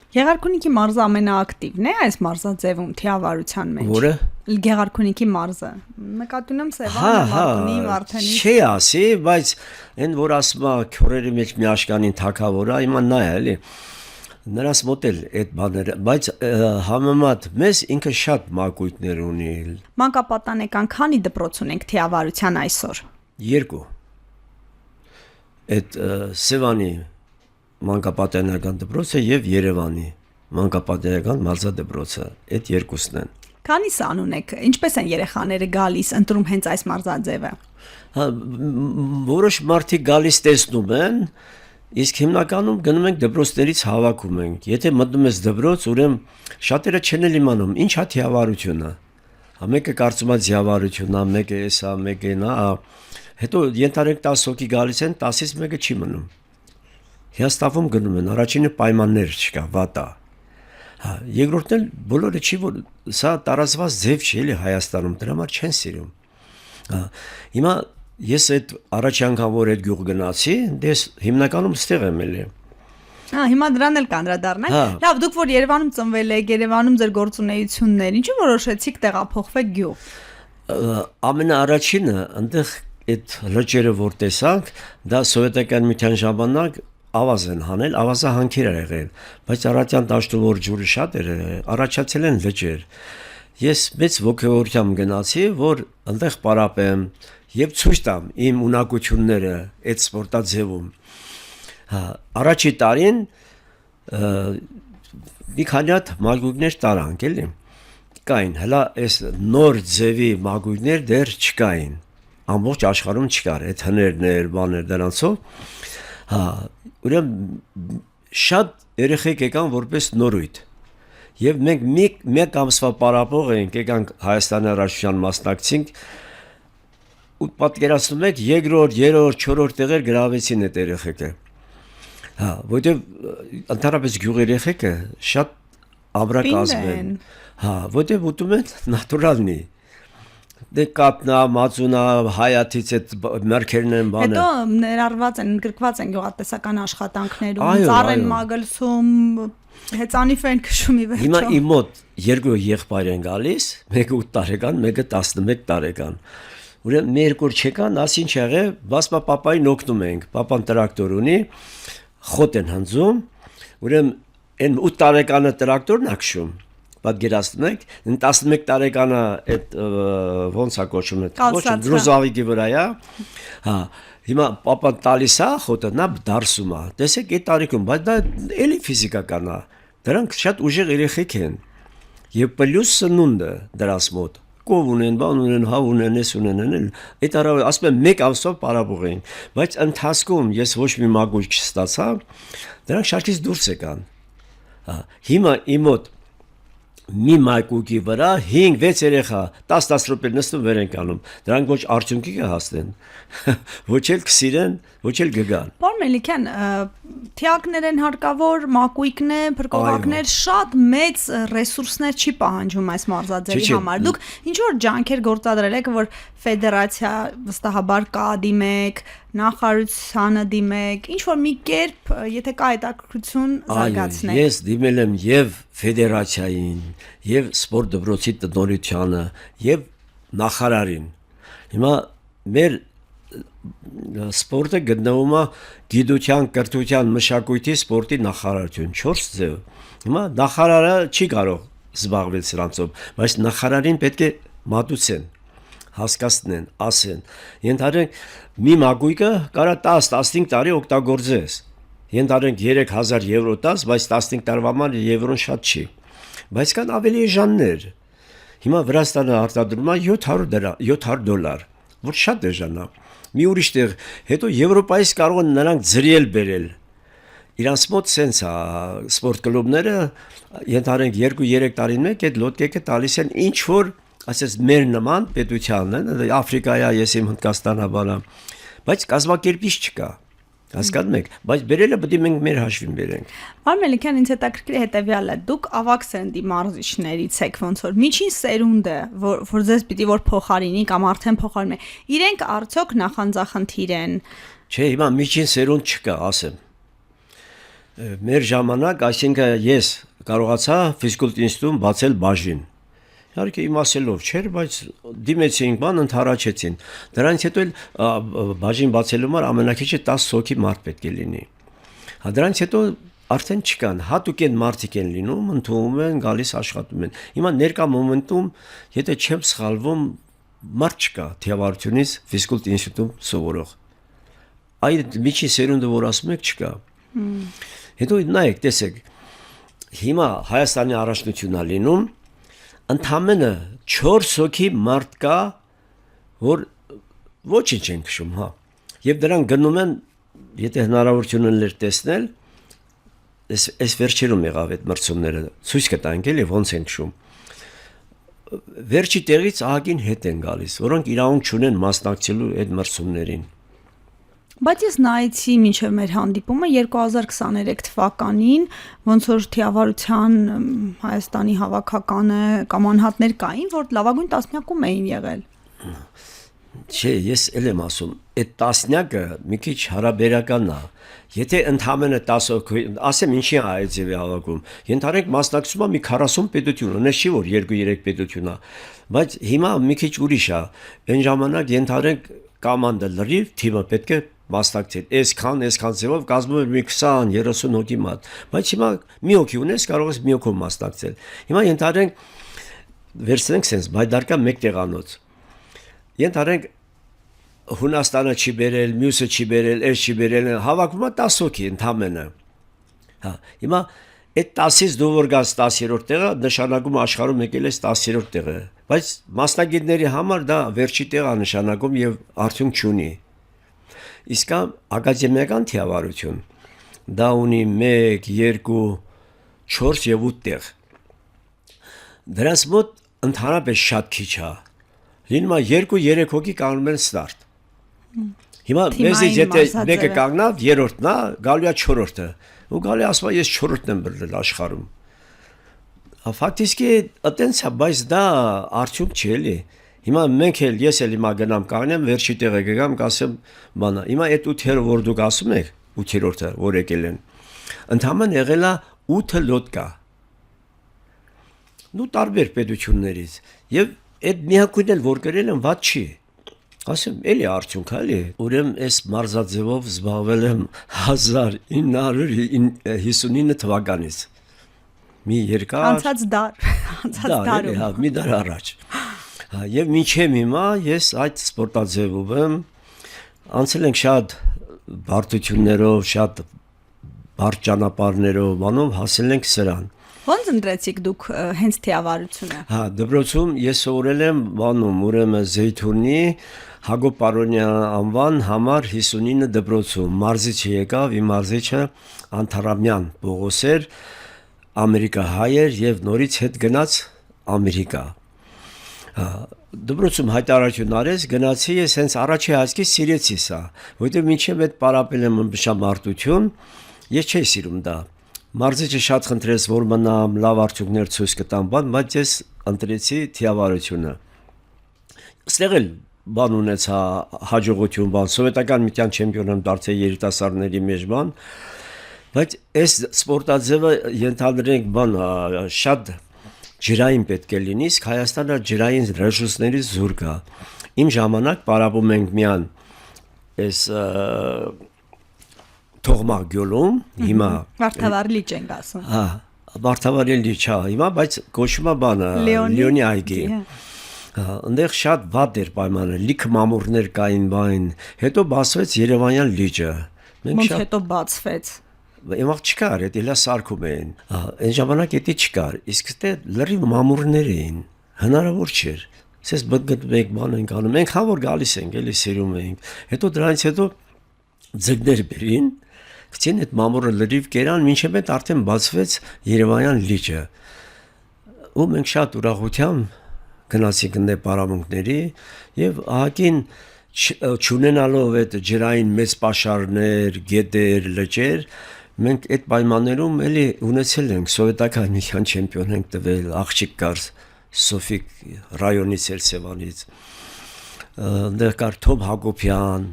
Գեղարքունիքի մարզը ամենաակտիվն է այս մարզաձևում թիավարության մեջ։ Որը Գեղարքունիքի մարզը։ Նկատի ունեմ Սևանը, Մարտունի, Վարդենի։ Չի ասի, բայց այն որ ասում է քյորերի մեջ մի աշկանին թակավորը, հիմա նա է, էլի։ Նրանց մոտ էլ այդ բաները, բայց համեմատ մեզ ինքը շատ մակույտներ ունի։ Մանկապատանեկան քանի դպրոց ունենք թիավարության այսօր։ 2 Այդ Սևանի մանկապատանեկան դպրոցը եւ Երևանի մանկապատանեկան մարզադպրոցը, այդ երկուսն են։ Քանի սան ունեք, ինչպես են երեխաները գալիս ընտրում հենց այս մարզաձևը։ Որոշ մարդիկ գալիս տեսնում են, իսկ հիմնականում գնում ենք դպրոցներից հավաքում ենք։ Եթե մտնում ես դպրոց, ուրեմն շատերը չեն էլ իմանում ինչ է թիավարությունը։ Մեկը կարծում է ձիավարությունն է, մեկը էսա, մեկը նա, հետո ենթարենք 10 հոգի գալիս են, 10-ից մեկը չի մնում։ Հիաստավում գնում են, առաջինը պայմաններ չկա, վատ է։ Երկրորդն էլ բոլորը չի որ սա տարածված ձև չի էլի Հայաստանում, դրա համար չեն սիրում։ Հիմա ես այդ առաջի անգամ որ այդ գյուղ գնացի, դες հիմնականում ստեղ եմ էլի։ Հիմա դրան էլ կանդրադառնանք։ Լավ, դուք որ Երևանում ծնվել եք, Երևանում ձեր գործունեություններ, ինչու որոշեցիք տեղափոխվել գյուղ։ Ամենաառաջինը այնտեղ այդ լճերը որ տեսանք, դա սովետական միության ժամանակ ավազ են հանել, ավազը հանքեր է եղել, բայց առատյան դաշտում որ ջուրը շատ էր, առաջացել են լճեր։ Ես մեծ ոգևորությամբ գնացի, որ այնտեղ պարապեմ եւ ցույց տամ իմ ունակությունները այդ սպորտաձևում։ Առաջի տարին մի քանի հատ մագույգներ տարանք էլի։ Կային, հələ այս նոր ձևի մագույգներ դեռ չկային։ Ամբողջ աշխարհում չկար, այդ հներներ, բաներ դրանցով։ Ուրեմն շատ երեխեք եկան որպես նորույթ։ Եվ մենք մեկ ամսվա պարապող ենք, եկանք Հայաստանի Հանրապետության մասնակցինք ու պատկերացնում եք երկրորդ, երրորդ, չորրորդ տեղեր գրավեցին այդ երեխեքը։ Որտեվ ընդհանրապես գյուղ երեխեքը շատ ամրակազմ են։ Որտեվ ուտում են նատուրալնի։ Դե կատնա, մածունա, հայաթից այդ մերքերն են բանը։ Հետո ներառված են, գրկված են գյուղատնտեսական աշխատանքներում, ծառ են մագլցում, հեծանիվ են քշում ի վերջո։ Հիմա իմ մոտ երկու եղբայր են գալիս, մեկը 8 տարեկան, մեկը 11 տարեկան։ Ուրեմն մի երկու չեկան, ասինչ եղե, բասպա պապային օգնում ենք, պապան տրակտոր ունի, խոտ են հնձում, ուրեմն այն 8 տարեկանը տրակտորն ակշում։ Պատկերացնում եք, 11 տարեկանը այդ ոնց է կոչվում այդ ոչ գրուզավիկի վրա է, հիմա պապան տալիս է խոտը, նա դարսում է, տեսեք այդ տարիքում, բայց դա էլի ֆիզիկական է, դրանք շատ ուժեղ երեխեք են, եւ պլյուս սնունդը դրանց մոտ, կով ունեն, բան ունեն, հավ ունեն, ես ունեն, այդ առավոտ ասում եմ մեկ ամսով պարապող էին, բայց ընթացքում ես ոչ մի մագույց չստացա, դրանք շարքից դուրս եկան, հիմա իմ մոտ մի մայկուկի վրա 5-6 երեխա 10 րոպե նստում վեր են կանում, դրանք ոչ արդյունքի կհասնեն, ոչ էլ կսիրեն, ոչ էլ կգան։ Պարոն Մելիքյան, թիակներ են հարկավոր, մակույկներ, փրկողակներ, շատ մեծ ռեսուրսներ չի պահանջում այս մարզաձևի համար։ Դուք ինչ որ ջանքեր գործադրել եք, որ ֆեդերացիա վստահաբար կա դիմեք, նախարարությանը դիմեք, ինչ որ մի կերպ, եթե կա հետաքրքրություն զարգացնեք։ Ես դիմել եմ եւ ֆեդերացիային, եւ սպորտ դպրոցի տնօրությանը, եւ նախարարին։ Հիմա մեր սպորտը գտնվում է գիտության, կրթության, մշակույթի, սպորտի նախարարություն 4 ձև։ Հիմա նախարարը չի կարող զբաղվել սրանցով, բայց նախարարին պետք է մատուցեն, հասկացնեն, ասեն։ Ենթադրենք մի մագույկը կարա 10-15 տարի օգտագործես։ Ենթադրենք 3000 եվրո տաս, բայց 15 տարվա համար եվրոն շատ չի։ Բայց կան ավելի էժաններ։ Հիմա Վրաստանը արտադրում է $700, որ շատ էժան է։ Մի ուրիշ տեղ, հետո Եվրոպայից կարող են նրանք ձրիել բերել։ Իրանց մոտ սենց է սպորտ կլուբները, ենթադրենք 2-3 տարին մեկ այդ լոտկեքը տալիս են ինչ որ, ասես մեր նման պետությանն են, Աֆրիկայա, ես իմ Հնդկաստանա բանա, բայց կազմակերպիչ չկա։ Հասկանում եք, բայց բերելը պետք է մենք մեր հաշվին բերենք։ Պարոն Մելիքյան, ինձ հետաքրքիր է հետևյալը, դուք ավագ սերնդի մարզիչներից եք ոնց որ միջին սերունդը, որ ձեզ պիտի որ փոխարինի կամ արդեն փոխարինում է, իրենք արդյոք նախանձախնդիր են։ Չէ, հիմա միջին սերունդ չկա, ասեմ։ Մեր ժամանակ, այսինքն ես կարողացա ֆիզկուլտ ինստիտուտում բացել բաժին։ Իհարկե իմասելով չէր, բայց դիմեցինք, բան ընդհանրացեցին։ Դրանից հետո էլ բաժին բացելու համար ամենակիչը 10 հոգի մարդ պետք է լինի։ Հա դրանից հետո արդեն չկան, հատուկ են մարդիկ են լինում, ընդունում են, գալիս աշխատում են։ Հիմա ներկա մոմենտում, եթե չեմ սխալվում, մարդ չկա թիավարությունից ֆիզկուլտ ինստիտուտում սովորող։ Այդ միջի սերունդը, որ ասում եք, չկա։ Հետո նայեք, տեսեք, հիմա Հայաստանի առաջնությունն է լինում, ընդամենը 4 հոգի մարդ կա, որ ոչինչ են քշում, հա։ Եվ դրանք գնում են, եթե հնարավորություն ուներ տեսնել, այս վերջերում եղավ այդ մրցումները, ցույց կտանք էլի ոնց են քշում։ Վերջի տեղից ահագին հետ են գալիս, որոնք իրավունք չունեն մասնակցելու այդ մրցումներին։ Բայց ես նայեցի մինչև մեր հանդիպումը 2023 թվականին, ոնց որ թիավարության Հայաստանի հավաքականը կամ անհատներ կային, որ լավագույն տասնյակում էին եղել։ Չէ, ես էլ եմ ասում, այդ տասնյակը մի քիչ հարաբերական է։ Եթե ընդամենը 10 հոգի, ասեմ ինչի է այդ ձևի հավաքում, ենթարենք մասնակցում է մի 40 պետություն, ունես չի որ 2-3 պետություն է, բայց հիմա մի քիչ ուրիշ է։ Այն ժամանակ ենթարենք կոմանդա լրիվ թիմը պետք է մասնակցել։ Այսքան ձևով կազմում էր մի 20-30 հոգի մատ, բայց հիմա մի հոգի ունես, կարող ես մի հոգով մասնակցել։ Հիմա ենթարենք վերցնենք sense, բայդարկա մեկ տեղանոց։ Ենթարենք Հունաստանը չի բերել, մյուսը չի բերել, այս չի բերել, հավաքում է 10 հոգի ընդամենը։ Հա, հիմա այդ 10-ից դու որ գաս 10-րդ տեղը, նշանակում աշխարհում եկել ես 10-րդ տեղը, բայց մասնագետների համար դա վերջի տեղը նշանակում եւ արդյունք չունի։ Իսկ ակադեմիական թիավարություն դա ունի 1, 2, 4 եւ 8 տեղ։ Դրանց մոտ ընդհանրապես շատ քիչ է։ Լինում է 2-3 հոգի կանգնում են ստարտ։ Հիմա մեզից եթե մեկը կանգնա, երրորդն է, գալու է 4-րդը։ Ու գալի ասում է ես 4-րդն եմ բերել աշխարհում։ Ֆակտիսկի այտենց է, բայց դա արդյունք չի էլի։ Հիմա մենք էլ ես էլ հիմա գնամ կանգնեմ, վերջի տեղը գամ, կասեմ բանա։ Հիմա այդ 8-րդը որ դուք ասում եք, 8-րդը որ եկել են, ընդհանրապես եղել է 8 լոդկա։ Նու տարբեր պետություններից եւ այդ միակույն էլ որ գրել են ված չի։ Ասեմ, էլի արդյունք էլի։ Ուրեմն այս մարզաձևով զբաղվել եմ 1959 թվականից։ Մի երկար անցած դար։ Հա, մի դար առաջ։ Հա, եւ մինչև հիմա ես այդ սպորտաձևով եմ անցել ենք շատ բարդություններով, շատ բարդ ճանապարհներով, բանով հասել ենք սրան։ Ոնց ընտրեցիք դուք հենց թիավարությունը։ Հա, դպրոցում ես սովորել եմ բանում, ուրեմն Զեյթունի Հակոբ Պարոնյան անվան համար 59 դպրոցում։ Մարզիչը եկավ, իմ մարզիչը Անթարամյան Պողոս էր, ամերիկահայ էր եւ նորից հետ գնաց Ամերիկա։ Դպրոցում հայտարարություն արեց, գնացի ես հենց առաջի հայացքի սիրեցի սա, որովհետեւ մինչև այդ պարապել եմ բշամարտություն, ես չէի սիրում դա։ Մարզիչը շատ խնդրեց, որ մնամ, լավ արդյունքներ ցույց կտամ, բայց ես ընտրեցի թիավարությունը։ Ստեղ էլ բան ունեցա հաջողություն, սովետական միության չեմպիոն եմ դարձել երիտասարդների մեջ բան, բայց այս սպորտաձևը ենթադրենք բան շատ ջրային պետք է լինի, իսկ Հայաստանը ջրային ռեսուրսների զուրկ է։ Իմ ժամանակ պարապում ենք միան այս Թողմա գյուլում, հիմա Վարդավառ լիճ ենք ասում։ Հա, Վարդավառ լիճ է, հիմա բայց կոչվում է բանը Լեոնի այգի։ Այնտեղ շատ վատ էր պայմանը, լիքը մամուռներ կային բան, հետո բացվեց Երևանյան լիճը։ Ոնց հետո բացվեց։ Եմաղ չկար, դա էլա սարքում էին։ Այն ժամանակ դա չկար, իսկ դե լրիվ մամուռներ էին, հնարավոր չէր։ Սես բգգտվեք բան ենք անում, մենք հա որ գալիս ենք, էլի սիրում ենք։ Հետո դրանից հետո ձգներ բերին, գցին այդ մամուռը լրիվ կերան, մինչև այդ արդեն բացվեց Երևանյան լիճը։ Ու մենք շատ ուրախությամբ գնացինք ընդ պարամունքների եւ ահագին չունենալով այդ ջրային մեծ պաշարներ, գետեր, լճեր, մենք այդ պայմաններում էլի ունեցել ենք սովետական միության չեմպիոն ենք տվել, աղջիկ կար Սոֆիկ ռայոնից էր Սևանից, դեռ կար Թոմ Հակոբյան,